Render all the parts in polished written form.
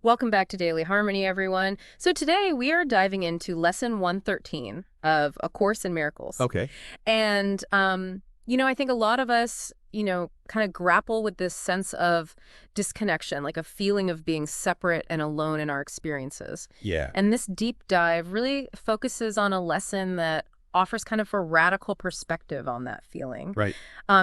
Welcome back to Daily Harmony, everyone. So today we are diving into Lesson 113 of A Course in Miracles. Okay. And, I think a lot of us, kind of grapple with this sense of disconnection, like a feeling of being separate and alone in our experiences. Yeah. And this deep dive really focuses on a lesson that offers kind of a radical perspective on that feeling, Right.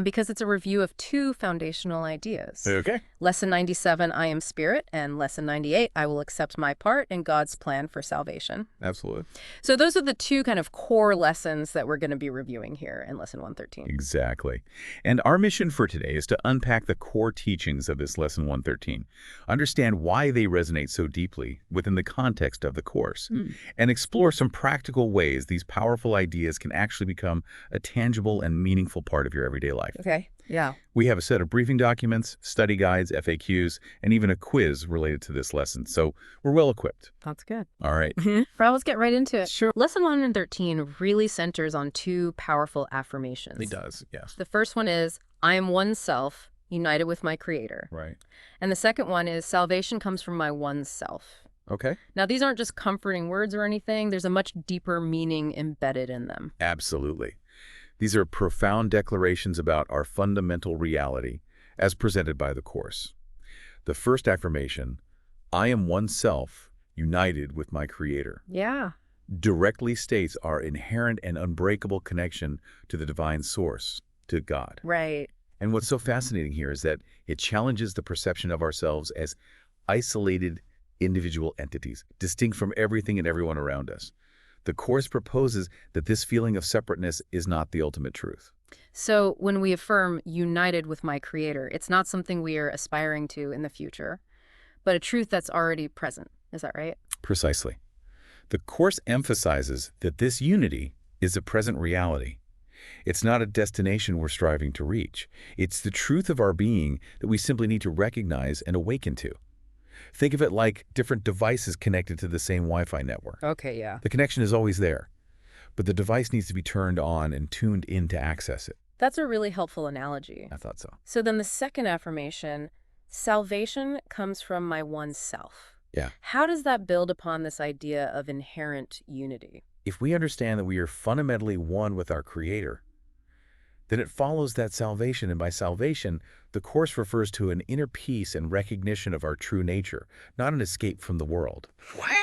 because it's a review of two foundational ideas. Okay. Lesson 97, I am spirit, and Lesson 98, I will accept my part in God's plan for salvation. Absolutely. So those are the two kind of core lessons that we're going to be reviewing here in Lesson 113. Exactly. And our mission for today is to unpack the core teachings of this Lesson 113, understand why they resonate so deeply within the context of the course, and explore some practical ways these powerful ideas can actually become a tangible and meaningful part of your everyday life. Okay. Yeah. We have a set of briefing documents, study guides, FAQs, and even a quiz related to this lesson, so we're well equipped. That's good. All right. Well, let's get right into it. Sure. Lesson 113 really centers on two powerful affirmations. It does, yes. The first one is, I am one self, united with my Creator. Right. And the second one is, salvation comes from my one self. Okay. Now, these aren't just comforting words or anything. There's a much deeper meaning embedded in them. Absolutely. These are profound declarations about our fundamental reality as presented by the Course. The first affirmation, I am one self, united with my Creator, Yeah. directly states our inherent and unbreakable connection to the divine source, to God. Right. And what's so fascinating here is that it challenges the perception of ourselves as isolated individual entities, distinct from everything and everyone around us. The Course proposes that this feeling of separateness is not the ultimate truth. So when we affirm united with my Creator, it's not something we are aspiring to in the future, but a truth that's already present. Is that right? Precisely. The Course emphasizes that this unity is a present reality. It's not a destination we're striving to reach. It's the truth of our being that we simply need to recognize and awaken to. Think of it like different devices connected to the same Wi-Fi network. Okay, yeah. The connection is always there, but the device needs to be turned on and tuned in to access it. That's a really helpful analogy. I thought so. So then the second affirmation, salvation comes from my one self. Yeah. How does that build upon this idea of inherent unity? If we understand that we are fundamentally one with our Creator, then it follows that salvation, and by salvation, the Course refers to an inner peace and recognition of our true nature, not an escape from the world.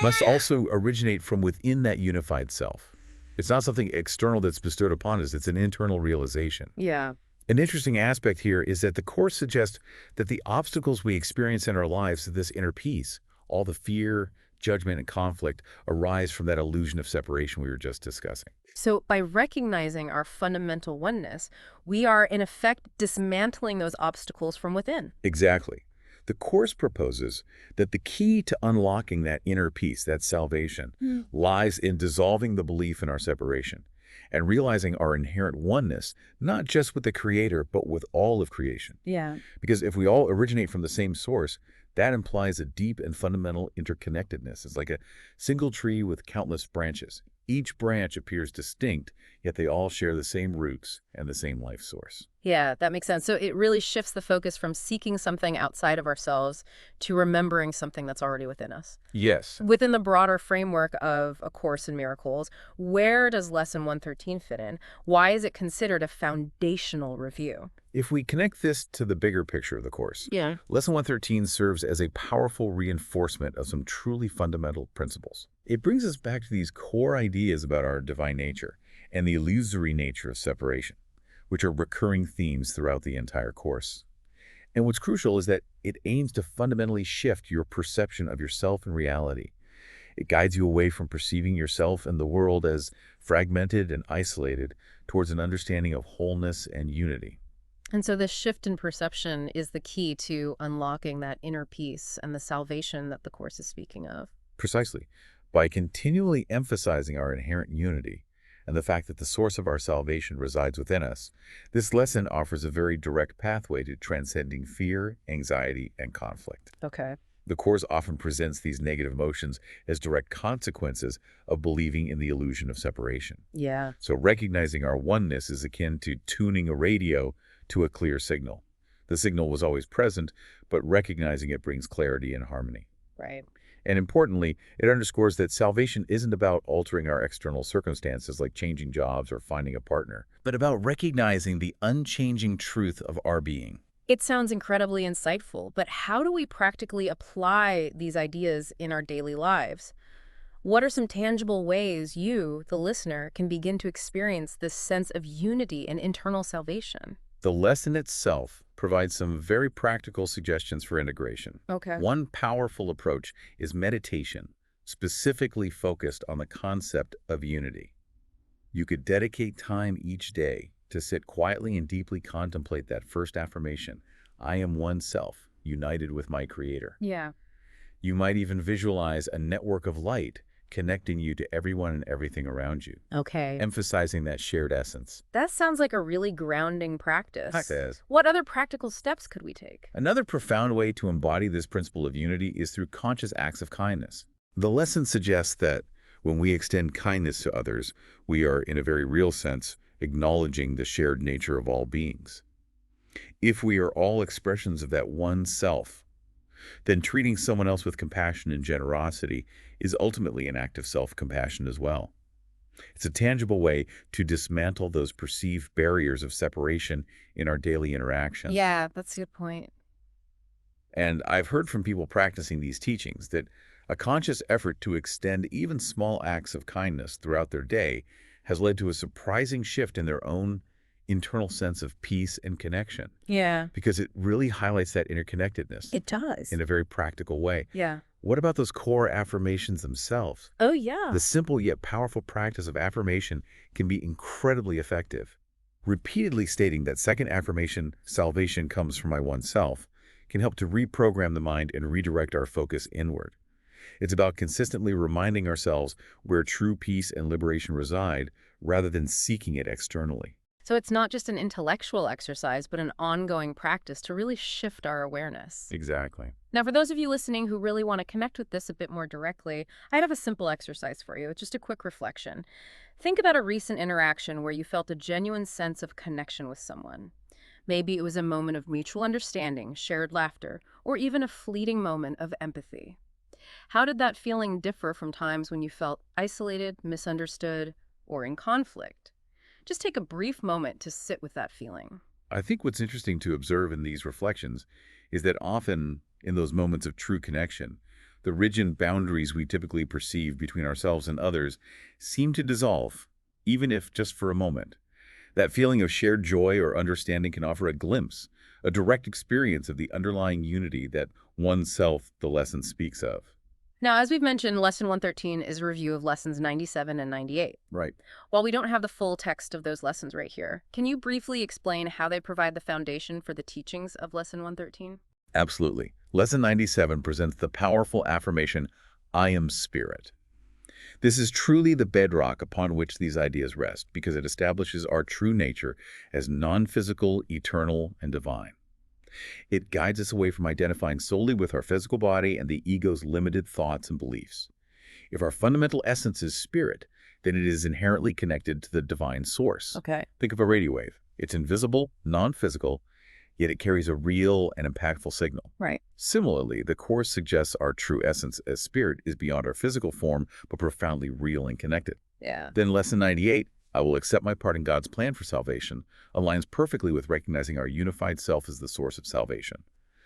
Must also originate from within that unified self. It's not something external that's bestowed upon us, it's an internal realization. Yeah. An interesting aspect here is that the Course suggests that the obstacles we experience in our lives to this inner peace, all the fear, judgment, and conflict, arise from that illusion of separation we were just discussing. So by recognizing our fundamental oneness, we are in effect dismantling those obstacles from within. Exactly. The Course proposes that the key to unlocking that inner peace, that salvation, lies in dissolving the belief in our separation and realizing our inherent oneness, not just with the Creator, but with all of creation. Yeah. Because if we all originate from the same source, that implies a deep and fundamental interconnectedness. It's like a single tree with countless branches. Each branch appears distinct, yet they all share the same roots and the same life source. Yeah, that makes sense. So it really shifts the focus from seeking something outside of ourselves to remembering something that's already within us. Yes. Within the broader framework of A Course in Miracles, where does Lesson 113 fit in? Why is it considered a foundational review? If we connect this to the bigger picture of the Course, Yeah. Lesson 113 serves as a powerful reinforcement of some truly fundamental principles. It brings us back to these core ideas about our divine nature and the illusory nature of separation, which are recurring themes throughout the entire Course. And what's crucial is that it aims to fundamentally shift your perception of yourself and reality. It guides you away from perceiving yourself and the world as fragmented and isolated towards an understanding of wholeness and unity. And so this shift in perception is the key to unlocking that inner peace and the salvation that the Course is speaking of. Precisely. By continually emphasizing our inherent unity and the fact that the source of our salvation resides within us, this lesson offers a very direct pathway to transcending fear, anxiety, and conflict. Okay. The Course often presents these negative emotions as direct consequences of believing in the illusion of separation. Yeah. So recognizing our oneness is akin to tuning a radio to a clear signal. The signal was always present, but recognizing it brings clarity and harmony. Right. And importantly, it underscores that salvation isn't about altering our external circumstances like changing jobs or finding a partner, but about recognizing the unchanging truth of our being. It sounds incredibly insightful, but how do we practically apply these ideas in our daily lives? What are some tangible ways you, the listener, can begin to experience this sense of unity and internal salvation? The lesson itself provides some very practical suggestions for integration. Okay. One powerful approach is meditation, specifically focused on the concept of unity. You could dedicate time each day to sit quietly and deeply contemplate that first affirmation, I am one self, united with my Creator. Yeah. You might even visualize a network of light connecting you to everyone and everything around you, Okay. emphasizing that shared essence. That sounds like a really grounding Fact practice. is, What other practical steps could we take? another profound way to embody this principle of unity is through conscious acts of kindness. The lesson suggests that when we extend kindness to others, we are, in a very real sense, acknowledging the shared nature of all beings. If we are all expressions of that one self, then treating someone else with compassion and generosity is ultimately an act of self-compassion as well. It's a tangible way to dismantle those perceived barriers of separation in our daily interactions. Yeah, that's a good point. And I've heard from people practicing these teachings that a conscious effort to extend even small acts of kindness throughout their day has led to a surprising shift in their own internal sense of peace and connection, Yeah, because it really highlights that interconnectedness it does. in a very practical way. Yeah. What about those core affirmations themselves? Oh, yeah. The simple yet powerful practice of affirmation can be incredibly effective. Repeatedly stating that second affirmation, salvation comes from my one self, can help to reprogram the mind and redirect our focus inward. It's about consistently reminding ourselves where true peace and liberation reside rather than seeking it externally. So it's not just an intellectual exercise, but an ongoing practice to really shift our awareness. Exactly. Now, for those of you listening who really want to connect with this a bit more directly, I have a simple exercise for you. It's just a quick reflection. Think about a recent interaction where you felt a genuine sense of connection with someone. Maybe it was a moment of mutual understanding, shared laughter, or even a fleeting moment of empathy. How did that feeling differ from times when you felt isolated, misunderstood, or in conflict? Just take a brief moment to sit with that feeling. I think what's interesting to observe in these reflections is that often in those moments of true connection, the rigid boundaries we typically perceive between ourselves and others seem to dissolve, even if just for a moment. That feeling of shared joy or understanding can offer a glimpse, a direct experience of the underlying unity that oneself the lesson speaks of. Now, as we've mentioned, Lesson 113 is a review of Lessons 97 and 98. Right. While we don't have the full text of those lessons right here, can you briefly explain how they provide the foundation for the teachings of Lesson 113? Absolutely. Lesson 97 presents the powerful affirmation, I am spirit. This is truly the bedrock upon which these ideas rest because it establishes our true nature as non-physical, eternal, and divine. It guides us away from identifying solely with our physical body and the ego's limited thoughts and beliefs. If our fundamental essence is spirit, then it is inherently connected to the divine source. Okay. Think of a radio wave. It's invisible, non-physical, yet it carries a real and impactful signal. Right. Similarly, the Course suggests our true essence as spirit is beyond our physical form, but profoundly real and connected. Yeah. Then Lesson 98, I will accept my part in God's plan for salvation, aligns perfectly with recognizing our unified self as the source of salvation.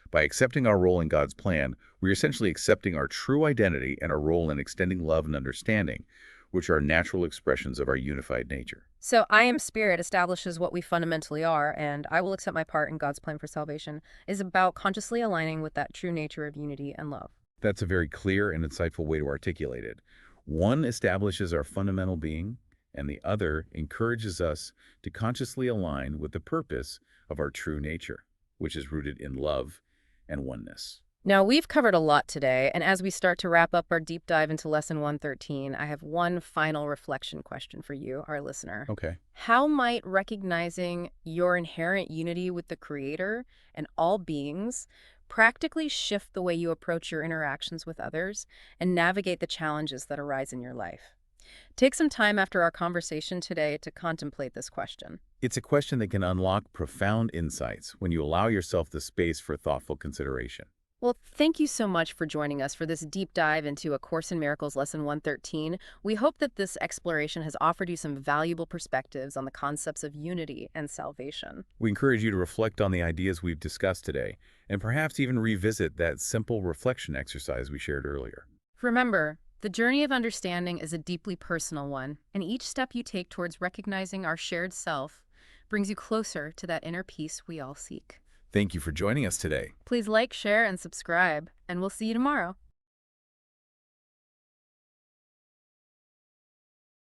By accepting our role in God's plan, we are essentially accepting our true identity and our role in extending love and understanding, which are natural expressions of our unified nature. So, I am spirit establishes what we fundamentally are, and I will accept my part in God's plan for salvation is about consciously aligning with that true nature of unity and love. That's a very clear and insightful way to articulate it. One establishes our fundamental being, and the other encourages us to consciously align with the purpose of our true nature, which is rooted in love and oneness. Now, we've covered a lot today, and as we start to wrap up our deep dive into Lesson 113, I have one final reflection question for you, our listener. Okay. How might recognizing your inherent unity with the Creator and all beings practically shift the way you approach your interactions with others and navigate the challenges that arise in your life? Take some time after our conversation today to contemplate this question. It's a question that can unlock profound insights when you allow yourself the space for thoughtful consideration. Well, thank you so much for joining us for this deep dive into A Course in Miracles Lesson 113. We hope that this exploration has offered you some valuable perspectives on the concepts of unity and salvation. We encourage you to reflect on the ideas we've discussed today, and perhaps even revisit that simple reflection exercise we shared earlier. Remember, the journey of understanding is a deeply personal one, and each step you take towards recognizing our shared self brings you closer to that inner peace we all seek. Thank you for joining us today. Please like, share, and subscribe, and we'll see you tomorrow.